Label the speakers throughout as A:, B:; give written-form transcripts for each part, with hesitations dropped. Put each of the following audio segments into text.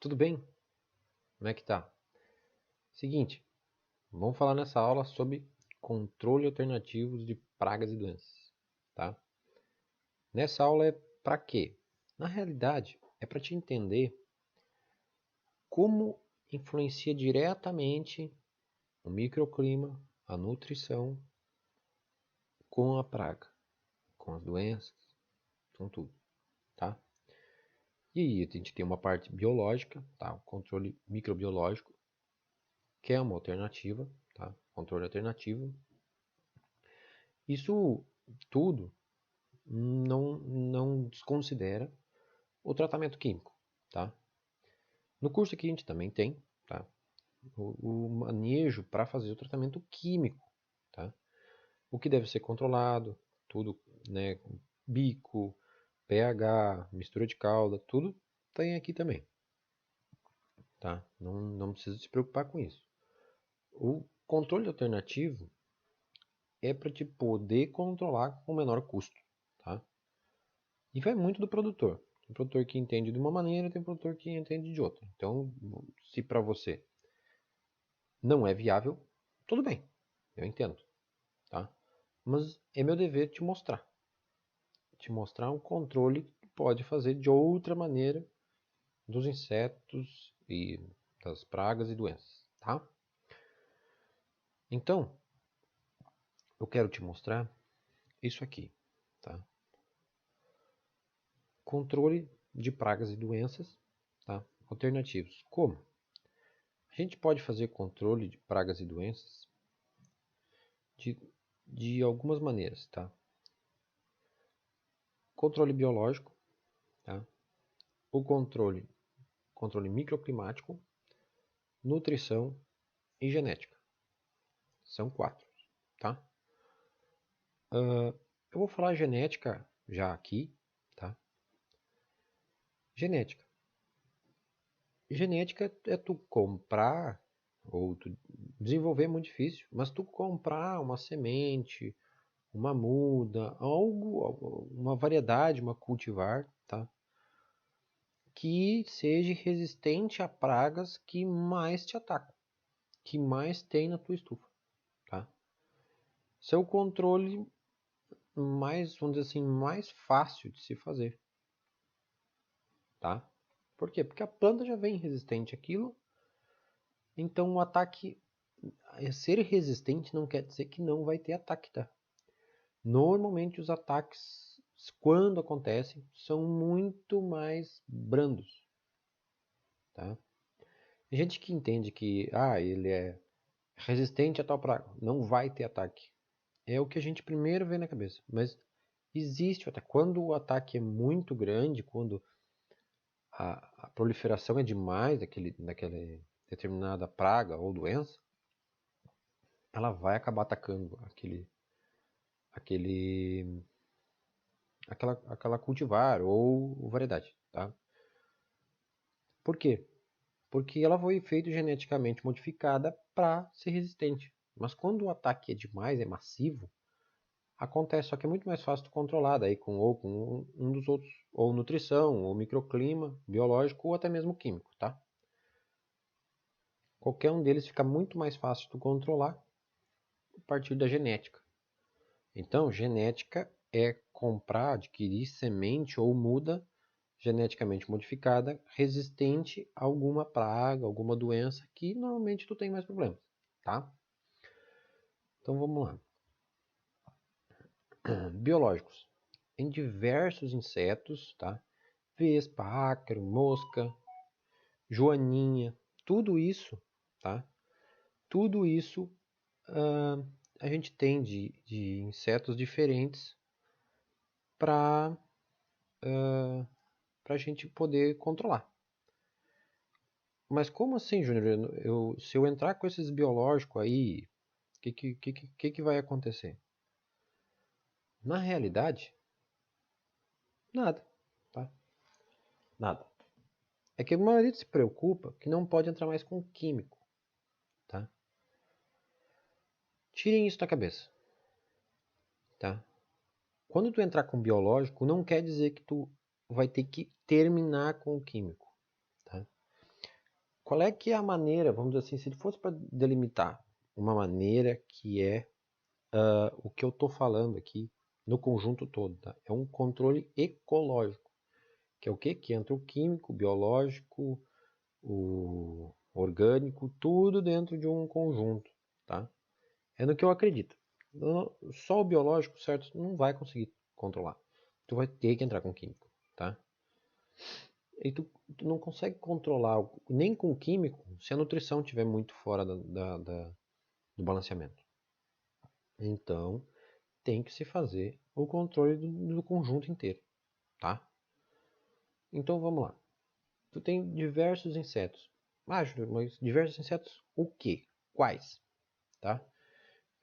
A: Tudo bem? Como é que tá? Seguinte, vamos falar nessa aula sobre controle alternativos de pragas e doenças, tá? Nessa aula é para quê? Na realidade, é para te entender como influencia diretamente o microclima, a nutrição com a praga, com as doenças, com tudo, tá? E aí a gente tem uma parte biológica, tá? O controle microbiológico, que é uma alternativa, tá? Controle alternativo. Isso tudo não desconsidera o tratamento químico, tá? No curso aqui a gente também tem, tá? O manejo para fazer o tratamento químico, tá? O que deve ser controlado, tudo, né? Bico, pH, mistura de calda, tudo tem aqui também, tá? Não precisa se preocupar com isso. O controle alternativo é para te poder controlar com menor custo, tá? E vai muito do produtor. Tem produtor que entende de uma maneira, tem produtor que entende de outra. Então, se para você não é viável, tudo bem, eu entendo, tá? Mas é meu dever te mostrar um controle que pode fazer de outra maneira dos insetos e das pragas e doenças, tá? Então, eu quero te mostrar isso aqui, tá? Controle de pragas e doenças, tá? Alternativos. Como? A gente pode fazer controle de pragas e doenças de, de algumas maneiras, tá? Controle biológico, tá? O controle microclimático, nutrição e genética. São 4, tá? Eu vou falar genética já aqui, tá? Genética. Genética é tu comprar, ou tu desenvolver é muito difícil, mas tu comprar uma semente, uma muda, algo, uma variedade, uma cultivar, tá? Que seja resistente a pragas que mais te atacam, que mais tem na tua estufa, tá? Seu controle mais, vamos dizer assim, mais fácil de se fazer, tá? Por quê? Porque a planta já vem resistente àquilo, então o ataque, ser resistente não quer dizer que não vai ter ataque, tá? Normalmente os ataques, quando acontecem, são muito mais brandos, tá? Tem gente que entende que, ele é resistente a tal praga, não vai ter ataque. É o que a gente primeiro vê na cabeça, mas existe o ataque. Quando o ataque é muito grande, quando a proliferação é demais daquela determinada praga ou doença, ela vai acabar atacando aquele, aquela cultivar ou variedade, tá? Por quê? Porque ela foi feita geneticamente modificada para ser resistente. Mas quando o ataque é demais, é massivo, acontece, só que é muito mais fácil de controlar, daí com um dos outros, ou nutrição, ou microclima, biológico, ou até mesmo químico, tá? Qualquer um deles fica muito mais fácil de controlar a partir da genética. Então, genética é comprar, adquirir semente ou muda geneticamente modificada, resistente a alguma praga, alguma doença que normalmente tu tem mais problemas, tá? Então vamos lá. Biológicos. Em diversos insetos, tá? Vespa, ácaro, mosca, joaninha, tudo isso, tá? Tudo isso a gente tem de insetos diferentes para a gente poder controlar. Mas como assim, Júnior? Se eu entrar com esses biológicos aí, o que vai acontecer? Na realidade, nada, tá? Nada. É que a maioria se preocupa que não pode entrar mais com químico, tá? Tirem isso da cabeça, tá? Quando tu entrar com biológico, não quer dizer que tu vai ter que terminar com o químico, tá? Qual é que é a maneira, vamos dizer assim, se ele fosse para delimitar uma maneira que é o que eu estou falando aqui no conjunto todo, tá? É um controle ecológico, que é o quê? Que entra o químico, o biológico, o orgânico, tudo dentro de um conjunto, tá? É no que eu acredito. Só o biológico, certo, não vai conseguir controlar. Tu vai ter que entrar com químico, tá? E tu não consegue controlar nem com químico se a nutrição estiver muito fora do balanceamento. Então, tem que se fazer o controle do conjunto inteiro, tá? Então, vamos lá. Tu tem diversos insetos. Ah, Júlio, mas diversos insetos o quê? Quais? Tá?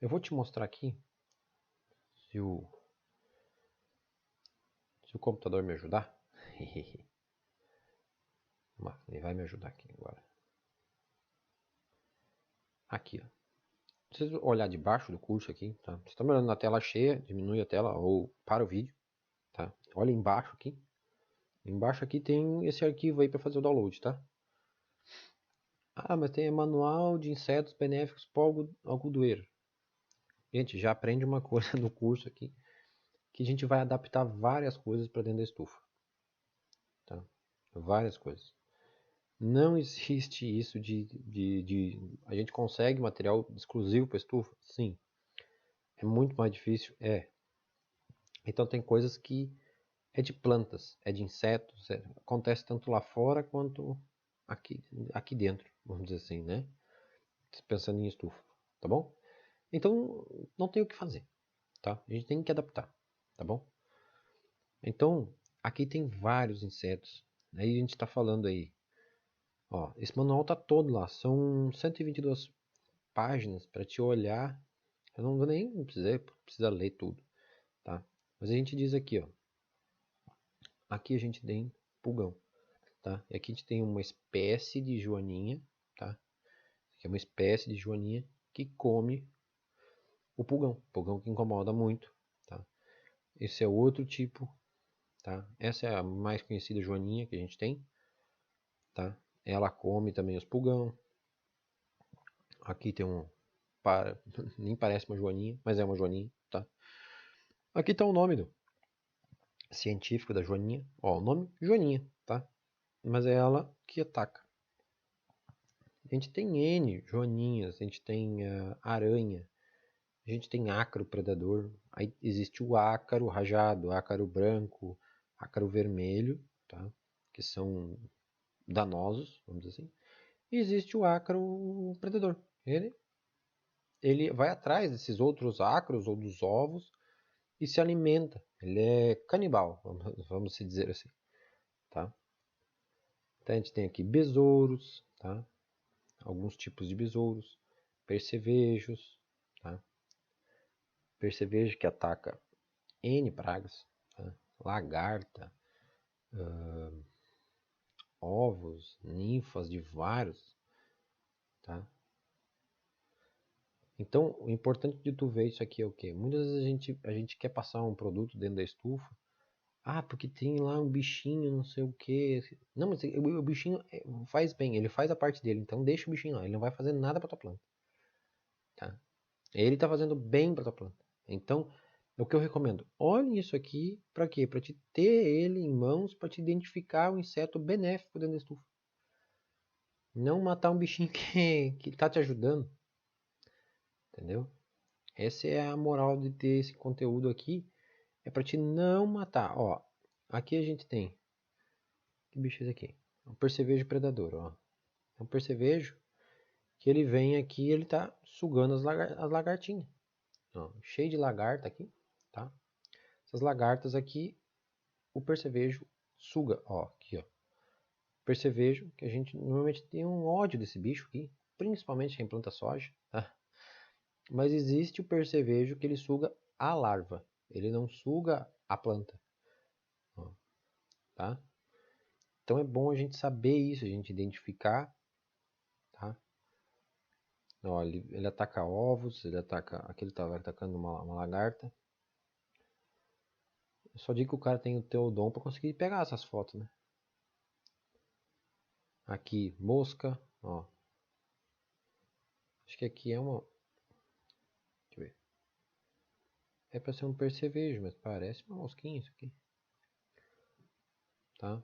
A: Eu vou te mostrar aqui, se o, se o computador me ajudar. Ele vai me ajudar aqui agora. Aqui, ó. Vocês olhar debaixo do curso aqui, tá? Vocês estão olhando na tela cheia, diminui a tela ou para o vídeo, tá? Olha embaixo aqui. Embaixo aqui tem esse arquivo aí para fazer o download, tá? Ah, mas tem manual de insetos benéficos para o algodoeiro. Gente, já aprende uma coisa no curso aqui, que a gente vai adaptar várias coisas para dentro da estufa, tá? Várias coisas. Não existe isso de a gente consegue material exclusivo para estufa? Sim. É muito mais difícil? É. Então tem coisas que é de plantas, é de insetos, acontece tanto lá fora quanto aqui dentro, vamos dizer assim, né? Pensando em estufa, tá bom? Então não tem o que fazer, tá? A gente tem que adaptar, tá bom? Então aqui tem vários insetos. Aí a gente está falando aí, ó, esse manual tá todo lá, são 122 páginas para te olhar. Eu não vou nem precisar ler tudo, tá? Mas a gente diz aqui, ó, aqui a gente tem pulgão. Tá? E aqui a gente tem uma espécie de joaninha, tá? Aqui é uma espécie de joaninha que come o pulgão que incomoda muito, tá? Esse é outro tipo, tá? Essa é a mais conhecida joaninha que a gente tem, tá? Ela come também os pulgão. Aqui tem nem parece uma joaninha, mas é uma joaninha, tá? Aqui tá o nome científico da joaninha, ó, o nome joaninha, tá? Mas é ela que ataca. A gente tem N joaninhas, a gente tem aranha, a gente tem ácaro predador, aí existe o ácaro rajado, ácaro branco, ácaro vermelho, tá? Que são danosos, vamos dizer assim. E existe o ácaro predador. Ele vai atrás desses outros ácaros ou dos ovos e se alimenta. Ele é canibal, vamos se dizer assim, tá? Então a gente tem aqui besouros, tá? Alguns tipos de besouros, percevejos, tá? Percevejo que ataca N pragas, tá? Lagarta, ovos, ninfas de vários, tá? Então, o importante de tu ver isso aqui é o quê? Muitas vezes a gente quer passar um produto dentro da estufa, porque tem lá um bichinho, não sei o quê. Não, mas o bichinho faz bem, ele faz a parte dele, então deixa o bichinho lá, ele não vai fazer nada para tua planta, tá? Ele tá fazendo bem para tua planta. Então, é o que eu recomendo. Olhe isso aqui para quê? Para te ter ele em mãos, para te identificar o inseto benéfico dentro da estufa. Não matar um bichinho que tá te ajudando, entendeu? Essa é a moral de ter esse conteúdo aqui, é para te não matar. Ó, aqui a gente tem, que bicho é esse aqui? É um percevejo predador, ó. É um percevejo que ele vem aqui, ele tá sugando as lagartinhas. Ó, cheio de lagarta aqui, tá? Essas lagartas aqui, o percevejo suga, ó, aqui, ó. Percevejo que a gente normalmente tem um ódio desse bicho aqui, principalmente quem planta soja, tá? Mas existe o percevejo que ele suga a larva, ele não suga a planta, ó, tá? Então é bom a gente saber isso, a gente identificar, tá? Ó, ele ataca ovos, ele ataca, aqui ele estava atacando uma lagarta. Eu só digo que o cara tem o teu dom para conseguir pegar essas fotos, né? Aqui mosca, Ó. Acho que aqui é uma... Deixa eu ver. É pra ser um percevejo, mas parece uma mosquinha isso aqui. Tá?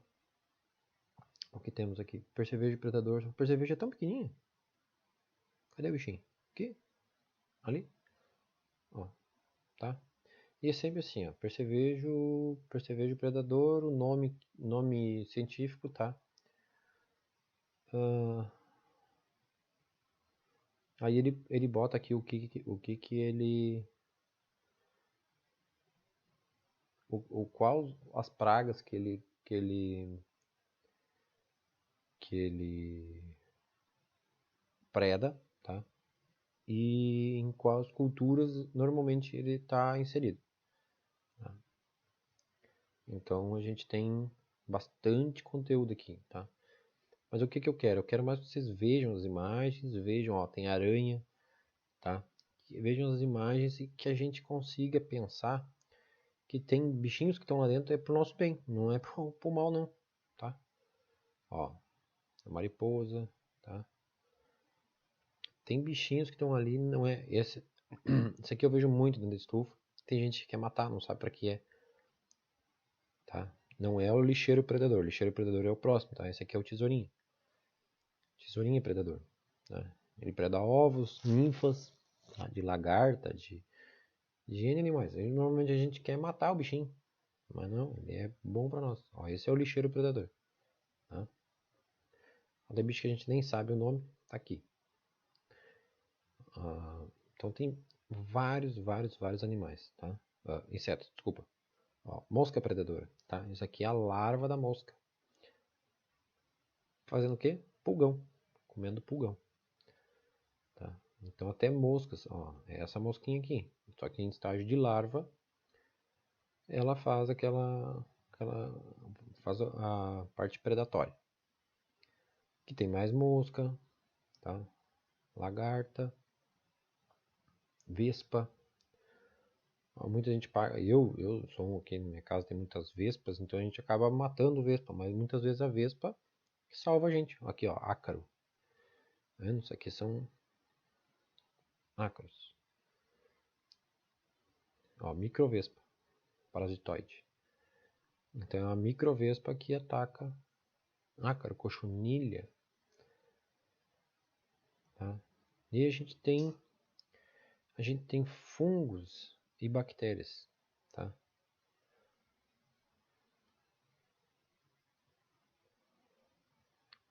A: O que temos aqui? Percevejo predador. O percevejo é tão pequenininho. Cadê o bichinho? Aqui? Ali? Ó. Tá? E é sempre assim, ó. Percevejo predador, o nome científico, tá? Aí ele bota aqui o que ele... qual as pragas que ele preda, tá? E em quais culturas normalmente ele está inserido. Tá? Então a gente tem bastante conteúdo aqui, tá? Mas o que eu quero? Eu quero mais que vocês vejam as imagens, vejam, ó, tem aranha, tá? Vejam as imagens e que a gente consiga pensar que tem bichinhos que estão lá dentro é pro nosso bem, não é pro mal não, tá? Ó, a mariposa, tá? Tem bichinhos que estão ali, não é esse aqui eu vejo muito dentro da estufa. Tem gente que quer matar, não sabe pra que é, tá? Não é o lixeiro predador, o lixeiro predador é o próximo, tá? Esse aqui é o tesourinho. Tesourinho é predador, tá? Ele preda ovos, ninfas, tá? De lagarta, de N animais. Normalmente a gente quer matar o bichinho, mas não, ele é bom pra nós. Ó, esse é o lixeiro predador, tá? Tem bicho que a gente nem sabe o nome, tá aqui. Então tem vários animais, tá? Insetos, desculpa. Ó, mosca predadora, tá? Isso aqui é a larva da mosca. Fazendo o quê? Pulgão. Comendo pulgão. Tá? Então até moscas, ó, é essa mosquinha aqui. Só que em estágio de larva, ela faz faz a parte predatória. Aqui tem mais mosca, tá? Lagarta, vespa. Ó, muita gente paga. Eu sou um aqui na minha casa tem muitas vespas, então a gente acaba matando vespa, mas muitas vezes a vespa que salva a gente. Aqui, ó, ácaro. Tá vendo? Isso aqui são ácaros. Ó, microvespa, parasitoide. Então é uma microvespa que ataca ácaro, cochonilha. Tá? E a gente tem fungos e bactérias. Tá?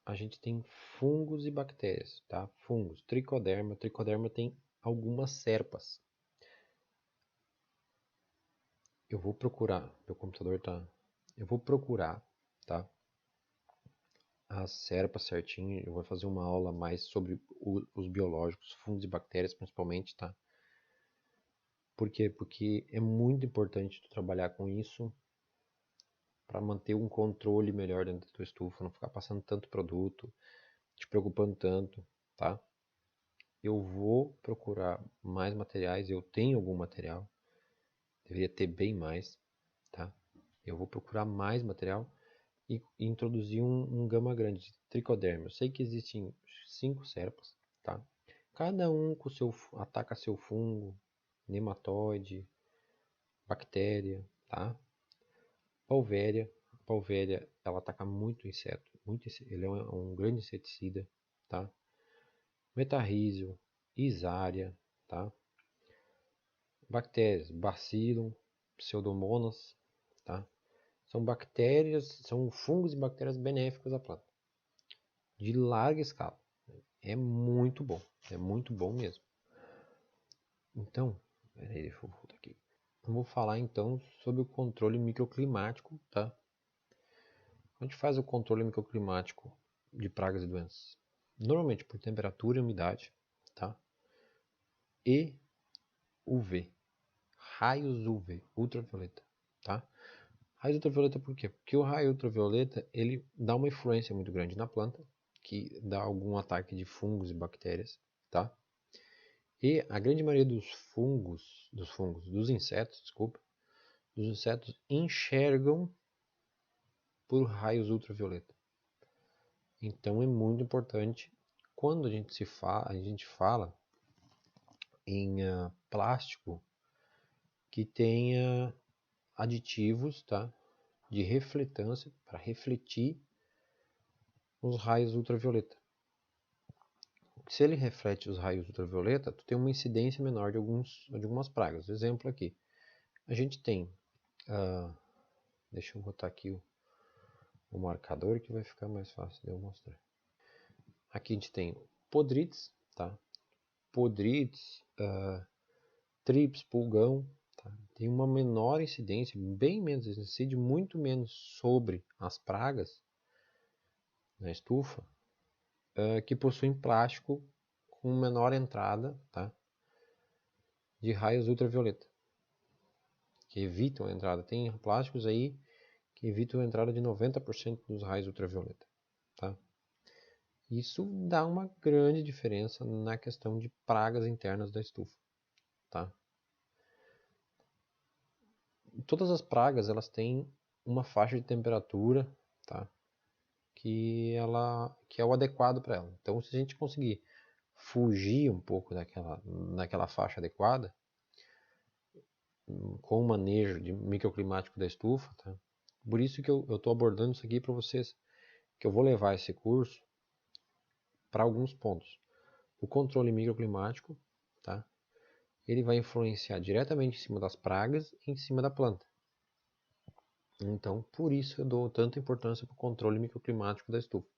A: A gente tem fungos e bactérias. Tá? Fungos, tricoderma. Tricoderma tem algumas serpas. Eu vou procurar, meu computador tá... Eu vou procurar, tá? As serpas certinho. Eu vou fazer uma aula mais sobre os biológicos, fungos e bactérias principalmente, tá? Por quê? Porque é muito importante tu trabalhar com isso para manter um controle melhor dentro da tua estufa, não ficar passando tanto produto, te preocupando tanto, tá? Eu vou procurar mais materiais, eu tenho algum material, deveria ter bem mais, tá? Eu vou procurar mais material e introduzir um gama grande de tricoderma. Eu sei que existem 5 serpas, tá? Cada um com seu ataca seu fungo, nematóide, bactéria, tá? Palvéria. A palvéria, ela ataca muito inseto, ele é um grande inseticida, tá? Metarrísio, Isária, tá? Bactérias, Bacillum, Pseudomonas, tá? São bactérias, são fungos e bactérias benéficas à planta, de larga escala. É muito bom mesmo. Então, peraí, deixa eu voltar aqui. Eu vou falar então sobre o controle microclimático, tá? A gente faz o controle microclimático de pragas e doenças? Normalmente por temperatura e umidade, tá? E UV, raios UV, ultravioleta, tá? Raios ultravioleta por quê? Porque o raio ultravioleta, ele dá uma influência muito grande na planta, que dá algum ataque de fungos e bactérias, tá? E a grande maioria dos insetos, desculpa, dos insetos enxergam por raios ultravioleta. Então é muito importante quando a gente fala em plástico que tenha aditivos, tá, de refletância para refletir os raios ultravioleta. Se ele reflete os raios ultravioleta, tu tem uma incidência menor de algumas pragas. Exemplo aqui, a gente tem, deixa eu botar aqui o marcador que vai ficar mais fácil de eu mostrar. Aqui a gente tem podrides, tá? Podrides, trips, pulgão, tá? Tem uma menor incidência, bem menos, incide muito menos sobre as pragas na estufa, que possuem plástico com menor entrada, tá, de raios ultravioleta, que evitam a entrada. Tem plásticos aí que evitam a entrada de 90% dos raios ultravioleta, tá? Isso dá uma grande diferença na questão de pragas internas da estufa, tá? Todas as pragas, elas têm uma faixa de temperatura, tá, que é o adequado para ela. Então, se a gente conseguir fugir um pouco daquela faixa adequada, com o manejo de microclimático da estufa, tá? Por isso que eu estou abordando isso aqui para vocês, que eu vou levar esse curso para alguns pontos. O controle microclimático, tá? Ele vai influenciar diretamente em cima das pragas e em cima da planta. Então, por isso eu dou tanta importância para o controle microclimático da estufa,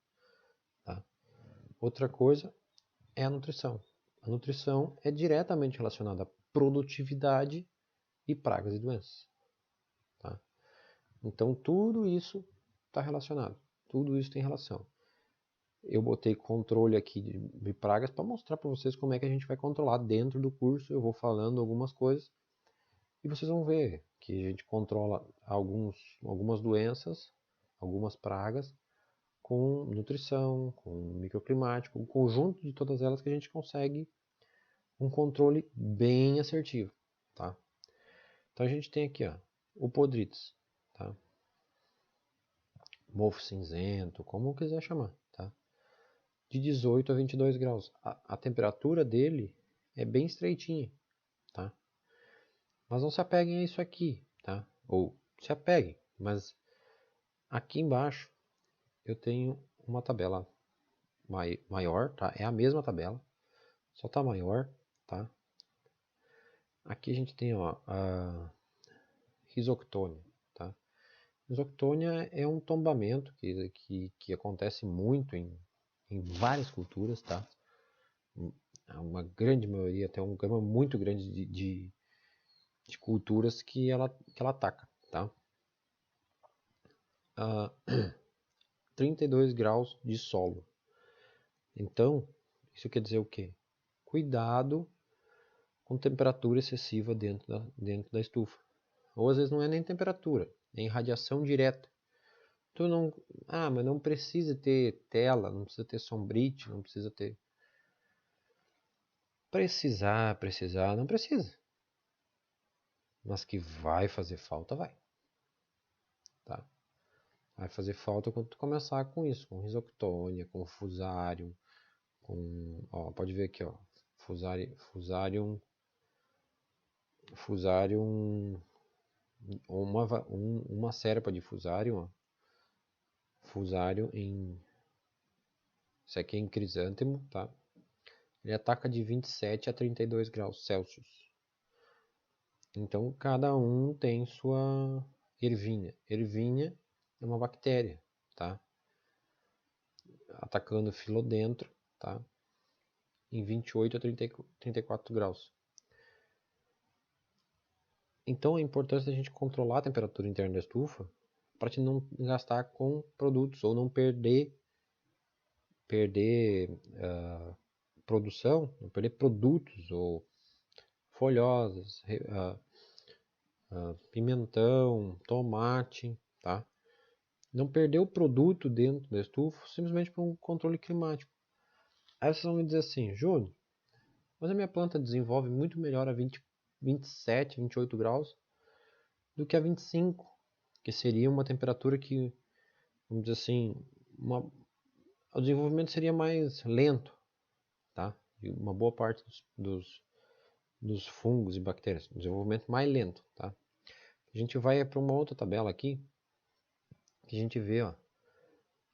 A: tá? Outra coisa é a nutrição. A nutrição é diretamente relacionada à produtividade e pragas e doenças, tá? Então, tudo isso está relacionado. Tudo isso tem relação. Eu botei controle aqui de pragas para mostrar para vocês como é que a gente vai controlar dentro do curso. Eu vou falando algumas coisas e vocês vão ver que a gente controla algumas doenças, algumas pragas, com nutrição, com microclimático, um conjunto de todas elas que a gente consegue um controle bem assertivo, tá? Então a gente tem aqui, ó, o podrides, tá? Mofo cinzento, como quiser chamar, tá? De 18 a 22 graus. A temperatura dele é bem estreitinha, tá? Mas não se apeguem a isso aqui, tá? Ou se apeguem, mas aqui embaixo eu tenho uma tabela maior, tá? É a mesma tabela, só tá maior, tá? Aqui a gente tem, ó, a risoctônia, tá? Risoctônia é um tombamento que acontece muito em várias culturas, tá? Uma grande maioria, até um gama muito grande de culturas que ela ataca, tá? 32 graus de solo. Então, isso quer dizer o quê? Cuidado com temperatura excessiva dentro da estufa. Ou às vezes não é nem temperatura, é irradiação direta. Mas não precisa ter tela, não precisa ter sombrite, não precisa ter... Precisar, não precisa. Mas que vai fazer falta, vai. Tá? Vai fazer falta quando tu começar com isso, com risoctônia, com fusarium, pode ver aqui, ó, fusarium, uma cepa de fusarium, ó, fusarium isso aqui é em crisântemo, tá? Ele ataca de 27 a 32 graus Celsius. Então, cada um tem sua ervinha. Ervinha é uma bactéria, tá? Atacando filodentro, tá? Em 28 a 34 graus. Então, é importante a gente controlar a temperatura interna da estufa para te não gastar com produtos ou não perder produção, não perder produtos ou folhosas, pimentão, tomate, tá? Não perder o produto dentro da estufa simplesmente por um controle climático. Aí vocês vão me dizer assim, Júnior, mas a minha planta desenvolve muito melhor a 27, 28 graus do que a 25, que seria uma temperatura que, vamos dizer assim, o desenvolvimento seria mais lento, tá? E uma boa parte dos fungos e bactérias, um desenvolvimento mais lento, tá? A gente vai para uma outra tabela aqui, que a gente vê, ó,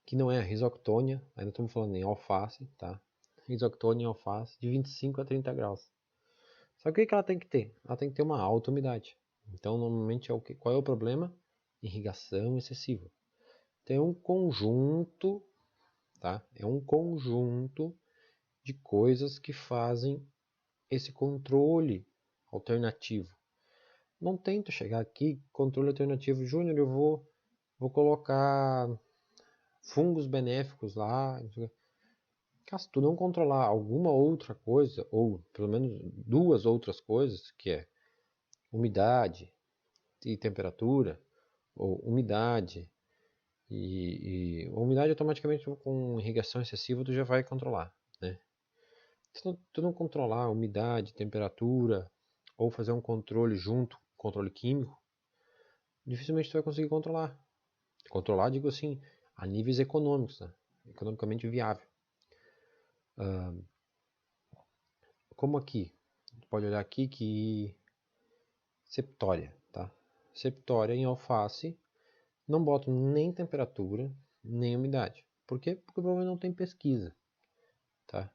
A: que não é a Rhizoctonia, ainda estamos falando em alface, tá? Rhizoctonia em alface de 25 a 30 graus. Só que o que ela tem que ter? Ela tem que ter uma alta umidade. Então, normalmente, qual é o problema? Irrigação excessiva. Tem um conjunto, tá? É um conjunto de coisas que fazem esse controle alternativo. Não tenta chegar aqui, controle alternativo, Júnior, eu vou colocar fungos benéficos lá. Caso tu não controlar alguma outra coisa, ou pelo menos duas outras coisas, que é umidade e temperatura, ou umidade e umidade automaticamente com irrigação excessiva tu já vai controlar, né? Se tu não controlar umidade, temperatura, ou fazer um controle junto, controle químico, dificilmente tu vai conseguir controlar. Controlar, digo assim, a níveis econômicos, né? Economicamente viável. Como aqui, tu pode olhar aqui que septória, tá? Septória em alface, não boto nem temperatura, nem umidade. Por quê? Porque provavelmente não tem pesquisa, tá?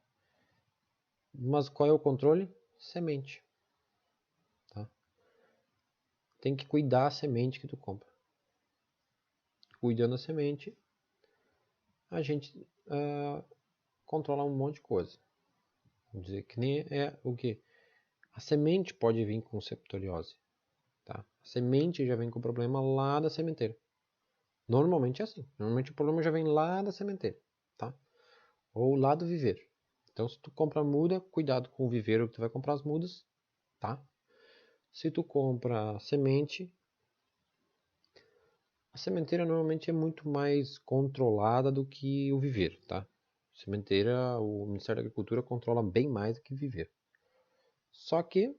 A: Mas qual é o controle? Semente, tá? Tem que cuidar a semente que tu compra. Cuidando da semente, a gente controla um monte de coisa. Vamos dizer que nem é o que? A semente pode vir com septoriose, tá? A semente já vem com o problema lá da sementeira. Normalmente é assim. Normalmente o problema já vem lá da sementeira, tá? Ou lá do viveiro. Então, se tu compra muda, cuidado com o viveiro que tu vai comprar as mudas, tá? Se tu compra semente, a sementeira normalmente é muito mais controlada do que o viveiro, tá? Sementeira, o Ministério da Agricultura controla bem mais do que o viveiro. Só que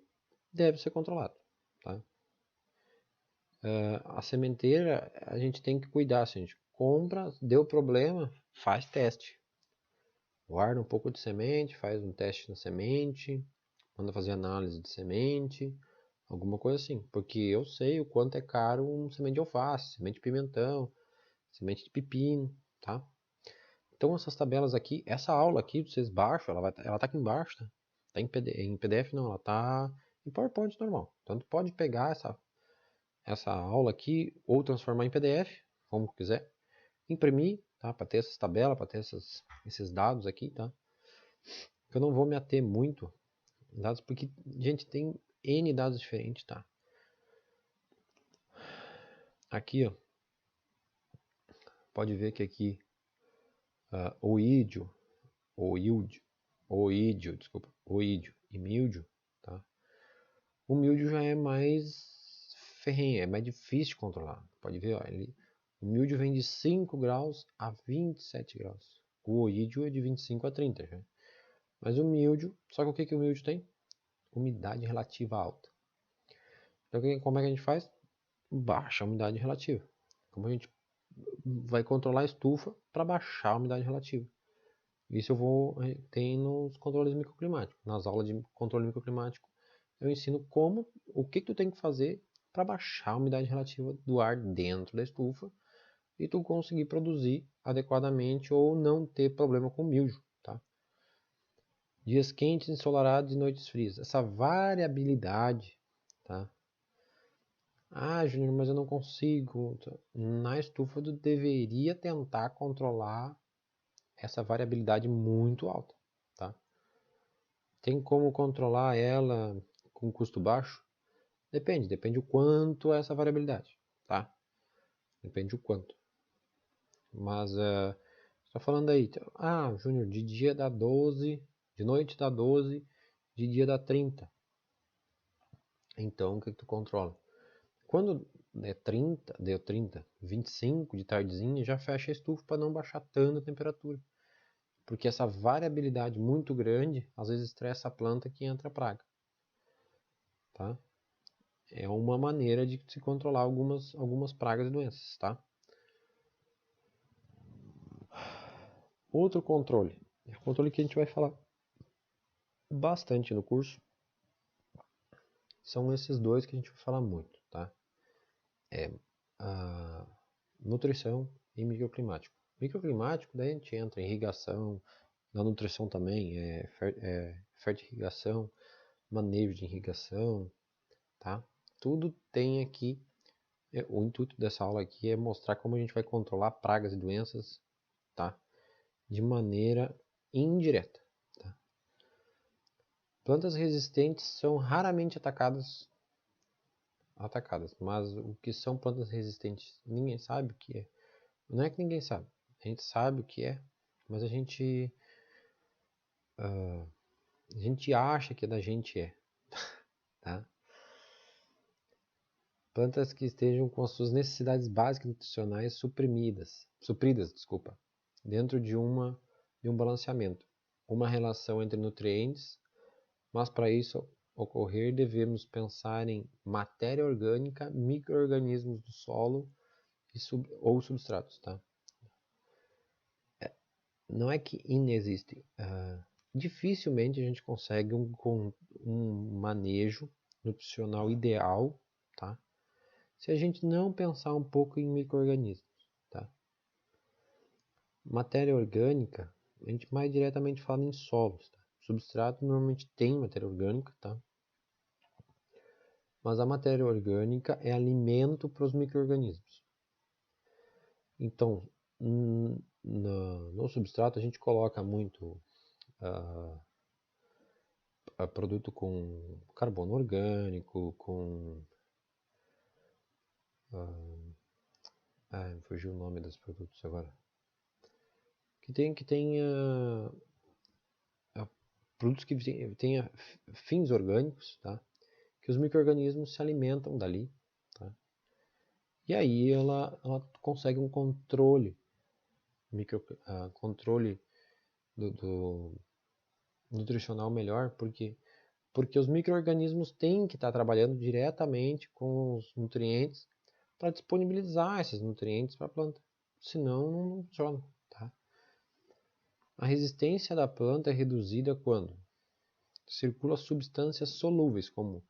A: deve ser controlado, tá? A sementeira, a gente tem que cuidar, assim, a gente compra, deu problema, faz teste. Guarda um pouco de semente, faz um teste na semente, manda fazer análise de semente, alguma coisa assim. Porque eu sei o quanto é caro um semente de alface, semente de pimentão, semente de pepino, tá? Então essas tabelas aqui, essa aula aqui, vocês baixam, ela tá aqui embaixo, tá? Tá em PDF não, ela tá em PowerPoint normal. Então tu pode pegar essa aula aqui ou transformar em PDF, como quiser, imprimir, tá? Para ter essas tabelas, para ter esses dados aqui, tá? Eu não vou me ater muito em dados porque a gente tem N dados diferentes, tá? Aqui, ó, pode ver que aqui oídio e míldio, tá? O míldio já é mais ferrenho, é mais difícil de controlar. Pode ver, ó, o míldio vem de 5 graus a 27 graus. O oídio é de 25 a 30 já. Mas o míldio, só que o que o míldio tem? Umidade relativa alta. Então como é que a gente faz? Baixa a umidade relativa. Como a gente vai controlar a estufa para baixar a umidade relativa. Isso tem nos controles microclimáticos. Nas aulas de controle microclimático, eu ensino o que tu tem que fazer para baixar a umidade relativa do ar dentro da estufa e tu conseguir produzir adequadamente ou não ter problema com milho, tá? Dias quentes, ensolarados e noites frias. Essa variabilidade, tá? Ah, Júnior, mas eu não consigo. Na estufa tu deveria tentar controlar essa variabilidade muito alta, tá? Tem como controlar ela com custo baixo? Depende o quanto é essa variabilidade, tá? Depende o quanto. Mas está falando aí, Júnior, de dia dá 12, de noite dá 12, de dia dá 30. Então o que tu controla? Quando der 30, deu 30, 25 de tardezinha, já fecha a estufa para não baixar tanto a temperatura. Porque essa variabilidade muito grande, às vezes estressa a planta que entra a praga. Tá? É uma maneira de se controlar algumas pragas e doenças, tá? Outro controle, é o controle que a gente vai falar bastante no curso são esses dois que a gente vai falar muito, tá? A nutrição e microclimático. Microclimático, daí a gente entra em irrigação, na nutrição também, fertirrigação, manejo de irrigação, tá? Tudo tem aqui, o intuito dessa aula aqui é mostrar como a gente vai controlar pragas e doenças, tá? De maneira indireta, tá? Plantas resistentes são raramente atacadas, mas o que são plantas resistentes? Ninguém sabe o que é. Não é que ninguém sabe, a gente sabe o que é, mas a gente acha que da gente é, tá? Plantas que estejam com as suas necessidades básicas nutricionais supridas, dentro de um balanceamento, uma relação entre nutrientes, mas para isso ocorrer devemos pensar em matéria orgânica, micro-organismos do solo ou substratos, tá? Não é que inexistem, dificilmente a gente consegue um manejo nutricional ideal, tá? Se a gente não pensar um pouco em micro-organismos, tá? Matéria orgânica, a gente mais diretamente fala em solos, tá? Substrato normalmente tem matéria orgânica, tá? Mas a matéria orgânica é alimento para os micro-organismos. Então, no substrato a gente coloca muito produto com carbono orgânico, com... fugiu o nome dos produtos agora. Que tem produtos que tenha fins orgânicos, tá? Que os micro-organismos se alimentam dali, tá? E aí ela consegue um controle, controle do nutricional melhor, porque os micro-organismos têm que estar trabalhando diretamente com os nutrientes para disponibilizar esses nutrientes para a planta, senão não funciona, tá? A resistência da planta é reduzida quando circula substâncias solúveis como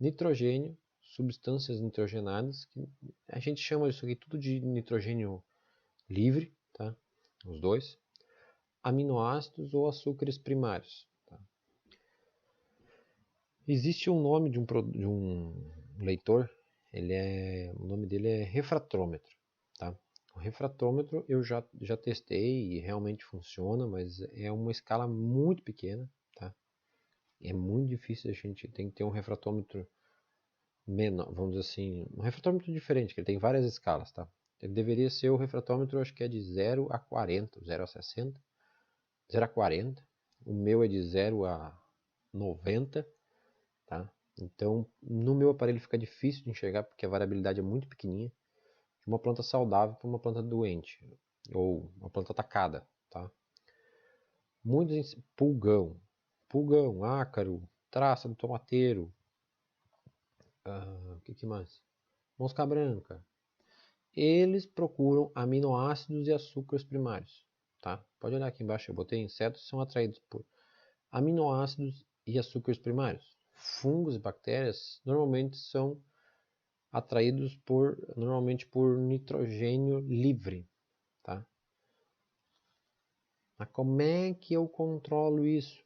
A: nitrogênio, substâncias nitrogenadas, que a gente chama isso aqui tudo de nitrogênio livre, tá? Os dois, aminoácidos ou açúcares primários. Tá? Existe um nome de um leitor, o nome dele é refratômetro, tá? O refratômetro eu já testei e realmente funciona, mas é uma escala muito pequena, tá? É muito difícil, a gente tem que ter um refratômetro menor, vamos dizer assim, um refratômetro diferente, que ele tem várias escalas, tá? Ele deveria ser o refratômetro, acho que é de 0 a 40, 0 a 60, 0 a 40. O meu é de 0 a 90, tá? Então, no meu aparelho fica difícil de enxergar, porque a variabilidade é muito pequenininha, de uma planta saudável para uma planta doente, ou uma planta atacada, tá? Muitos pulgão, ácaro, traça do tomateiro, o que mais? Mosca branca. Eles procuram aminoácidos e açúcares primários, tá? Pode olhar aqui embaixo, eu botei insetos são atraídos por aminoácidos e açúcares primários. Fungos e bactérias normalmente são atraídos por nitrogênio livre, tá? Mas como é que eu controlo isso?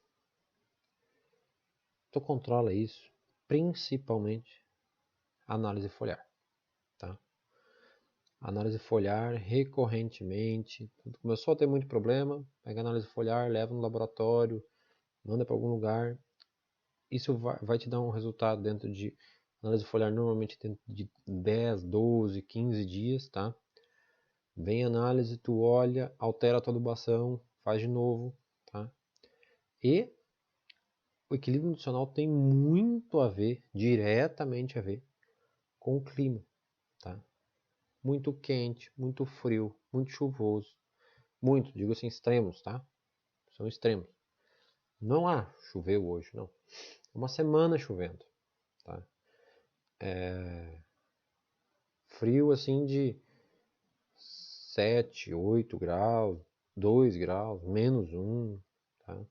A: Tu controla isso principalmente análise foliar, tá? Análise foliar recorrentemente. Quando começou a ter muito problema, pega análise foliar, leva no laboratório, manda para algum lugar. Isso vai te dar um resultado dentro de análise foliar, normalmente dentro de 10, 12, 15 dias, tá? Vem análise, tu olha, altera a tua adubação, faz de novo, tá? E o equilíbrio nutricional tem muito a ver, diretamente a ver, com o clima, tá? Muito quente, muito frio, muito chuvoso. Muito, digo assim, extremos, tá? São extremos. Não choveu hoje, não. Uma semana chovendo, tá? Frio assim de 7, 8 graus, 2 graus, -1, tá?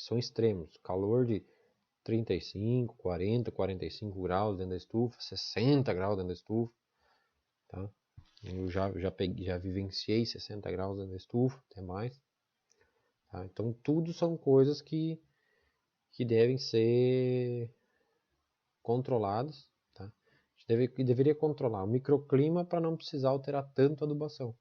A: que são extremos, calor de 35, 40, 45 graus dentro da estufa, 60 graus dentro da estufa, tá? Eu já vivenciei 60 graus dentro da estufa, até mais. Tá? Então, tudo são coisas que devem ser controladas. Tá? A gente deveria controlar o microclima para não precisar alterar tanto a adubação.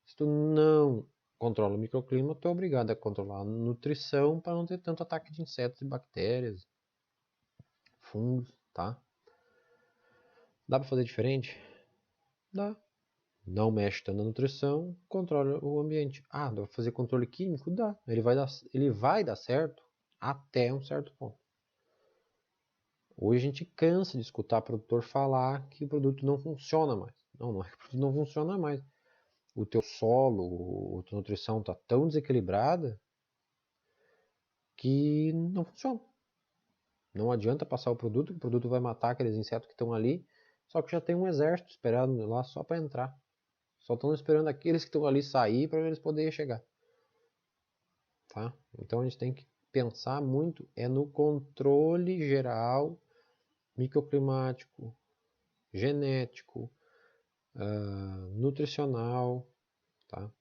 A: Se tu não controla o microclima, tu é obrigado a controlar a nutrição para não ter tanto ataque de insetos e bactérias, fungos, tá? Dá para fazer diferente? Dá. Não mexe tanto na nutrição, controla o ambiente. Ah, dá para fazer controle químico? Dá. Ele vai dar certo até um certo ponto. Hoje a gente cansa de escutar produtor falar que o produto não funciona mais. Não é que o produto não funciona mais. O teu solo, a tua nutrição está tão desequilibrada que não funciona. Não adianta passar o produto vai matar aqueles insetos que estão ali, só que já tem um exército esperando lá só para entrar. Só estão esperando aqueles que estão ali sair para eles poderem chegar. Tá? Então a gente tem que pensar muito no controle geral, microclimático, genético, nutricional, tá?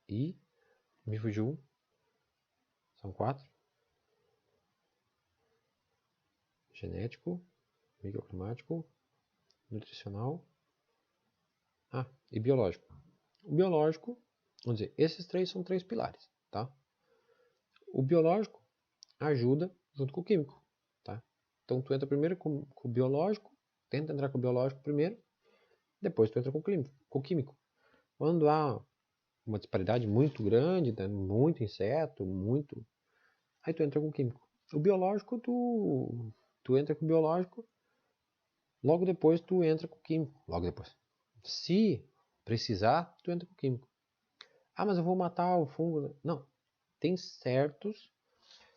A: E me fugiu um. São 4. Genético, microclimático, nutricional, e biológico. O biológico, vamos dizer, esses 3 são 3 pilares, tá? O biológico ajuda junto com o químico, tá? Então tu entra primeiro com o biológico, tenta entrar com o biológico primeiro, depois tu entra com o químico. Quando há uma disparidade muito grande, né, muito inseto, aí tu entra com o químico. O biológico, tu entra com o biológico, logo depois tu entra com o químico, logo depois. Se precisar, tu entra com o químico. Ah, mas eu vou matar o fungo. Não, tem certos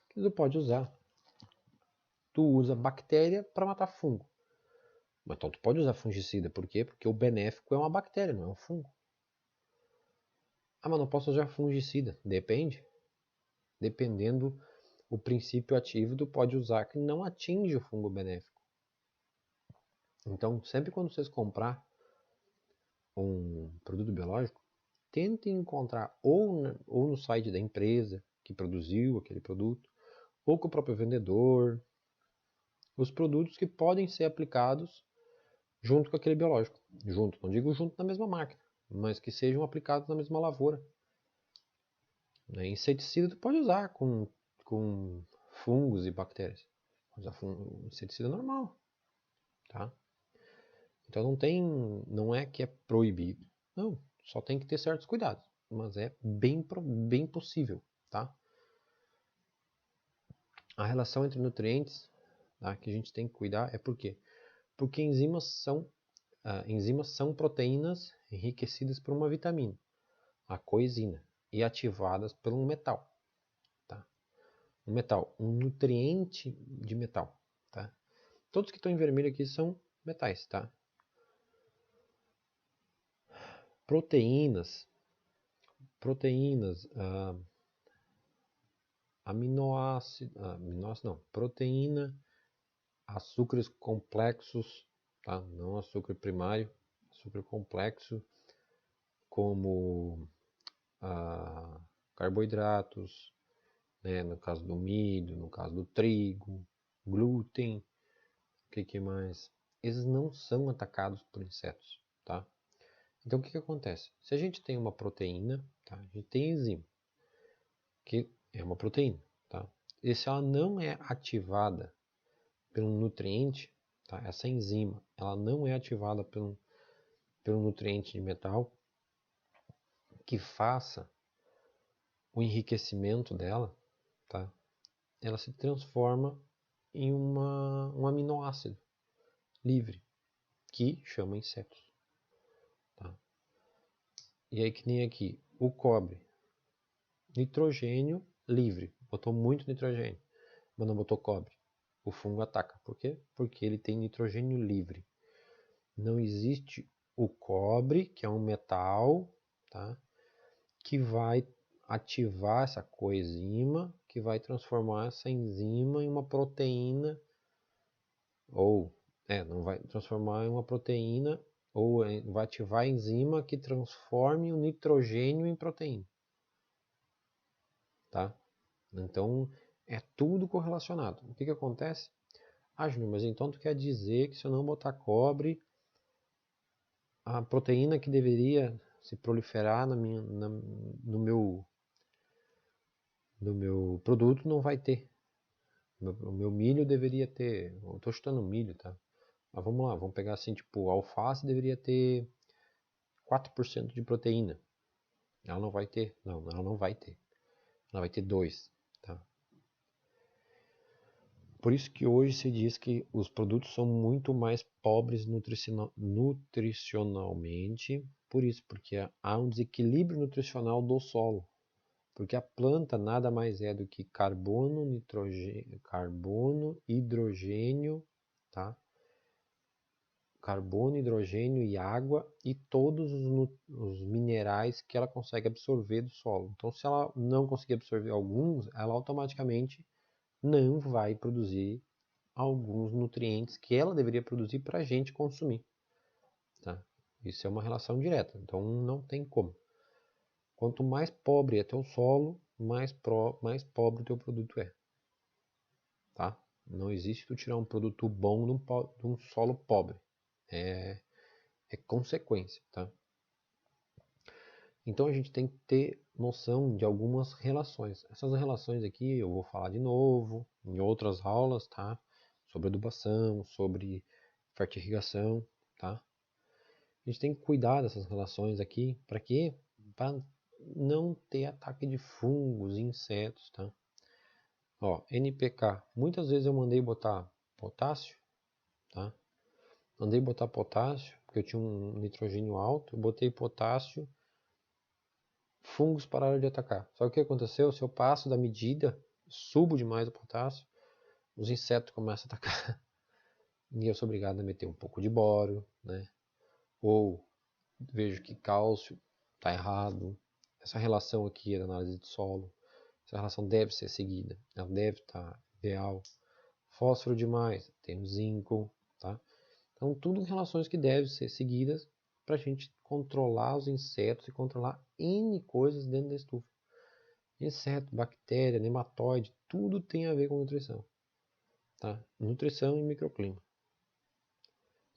A: que tu pode usar. Tu usa bactéria para matar fungo. Mas então tu pode usar fungicida, por quê? Porque o benéfico é uma bactéria, não é um fungo. Ah, mas não posso usar fungicida. Depende. Dependendo o princípio ativo, tu pode usar que não atinge o fungo benéfico. Então, sempre quando vocês comprar um produto biológico, tentem encontrar ou no site da empresa que produziu aquele produto, ou com o próprio vendedor, os produtos que podem ser aplicados junto com aquele biológico. Junto, não digo junto na mesma máquina, mas que sejam aplicados na mesma lavoura. Inseticida tu pode usar com fungos e bactérias. Usar inseticida normal, tá? Então não é que é proibido. Não, só tem que ter certos cuidados, mas é bem possível, tá? A relação entre nutrientes, tá, que a gente tem que cuidar é por quê? Porque enzimas são proteínas enriquecidas por uma vitamina, a coenzima, e ativadas por um metal. Tá? Um nutriente de metal. Tá? Todos que estão em vermelho aqui são metais. Tá? Proteínas, aminoácidos não, proteína, açúcares complexos, tá? Não açúcar primário, açúcar complexo, como carboidratos, né? No caso do milho, no caso do trigo, glúten, o que mais? Eles não são atacados por insetos, tá? Então o que acontece? Se a gente tem uma proteína, tá? A gente tem enzima, que é uma proteína, tá? E se ela não é ativada pelo nutriente, tá? Essa enzima, ela não é ativada pelo nutriente de metal que faça o enriquecimento dela, tá? Ela se transforma em um aminoácido livre, que chama insetos. Tá? E aí que nem aqui, o cobre, nitrogênio livre, botou muito nitrogênio, mas não botou cobre. O fungo ataca. Por quê? Porque ele tem nitrogênio livre. Não existe o cobre, que é um metal, tá? Que vai ativar essa coenzima que vai transformar essa enzima em uma proteína, ou não vai transformar em uma proteína, ou vai ativar a enzima que transforme o nitrogênio em proteína. Tá? Então, é tudo correlacionado. O que acontece? Júnior, mas então tu quer dizer que se eu não botar cobre, a proteína que deveria se proliferar no meu produto não vai ter. O meu milho deveria ter, eu estou chutando milho, tá? Mas vamos lá, vamos pegar assim, tipo, alface deveria ter 4% de proteína. Ela não vai ter, não, ela não vai ter. Ela vai ter 2%, tá? Por isso que hoje se diz que os produtos são muito mais pobres nutricionalmente, por isso, porque há um desequilíbrio nutricional do solo. Porque a planta nada mais é do que carbono, hidrogênio, tá? Carbono, hidrogênio e água e todos os minerais que ela consegue absorver do solo. Então, se ela não conseguir absorver alguns, ela automaticamente não vai produzir alguns nutrientes que ela deveria produzir para a gente consumir. Tá? Isso é uma relação direta, então não tem como. Quanto mais pobre é teu solo, mais pobre o teu produto é. Tá? Não existe tu tirar um produto bom de um solo pobre. É consequência. Tá? Então a gente tem que ter noção de algumas relações. Essas relações aqui eu vou falar de novo em outras aulas, tá? Sobre adubação, sobre fertirrigação, tá? A gente tem que cuidar dessas relações aqui, para quê? Para não ter ataque de fungos e insetos, tá? Ó, NPK, muitas vezes eu mandei botar potássio, tá? Mandei botar potássio, porque eu tinha um nitrogênio alto, eu botei potássio, fungos pararam de atacar. Só que o que aconteceu? Se eu passo da medida, subo demais o potássio, os insetos começam a atacar. E eu sou obrigado a meter um pouco de bório, né? Ou vejo que cálcio está errado. Essa relação aqui da análise de solo, essa relação deve ser seguida. Ela deve estar ideal. Fósforo demais, tem o zinco, tá? Então, tudo relações que devem ser seguidas para a gente controlar os insetos e controlar N coisas dentro da estufa. Inseto, bactéria, nematóide, tudo tem a ver com nutrição. Tá? Nutrição e microclima.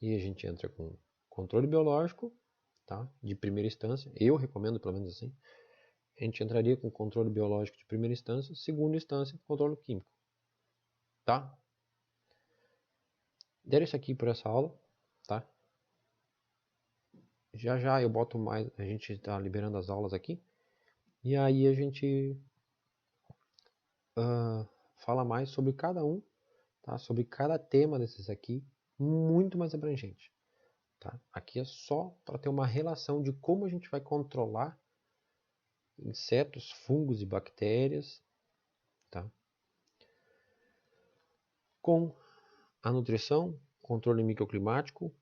A: E a gente entra com controle biológico, tá? De primeira instância. Eu recomendo, pelo menos assim. A gente entraria com controle biológico de primeira instância, segunda instância, controle químico. Tá? Deram isso aqui por essa aula, tá? Já já eu boto mais, a gente está liberando as aulas aqui. E aí a gente fala mais sobre cada um, tá? Sobre cada tema desses aqui, muito mais abrangente. Tá? Aqui é só para ter uma relação de como a gente vai controlar insetos, fungos e bactérias, tá? Com a nutrição, controle microclimático,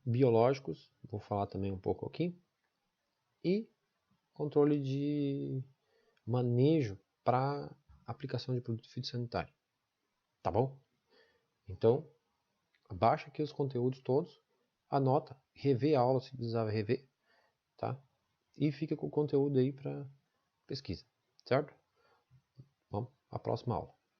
A: biológicos, vou falar também um pouco aqui, e controle de manejo para aplicação de produto fitossanitário. Tá bom? Então, baixa aqui os conteúdos todos, anota, revê a aula se precisar rever, tá? E fica com o conteúdo aí para pesquisa, certo? Vamos à próxima aula.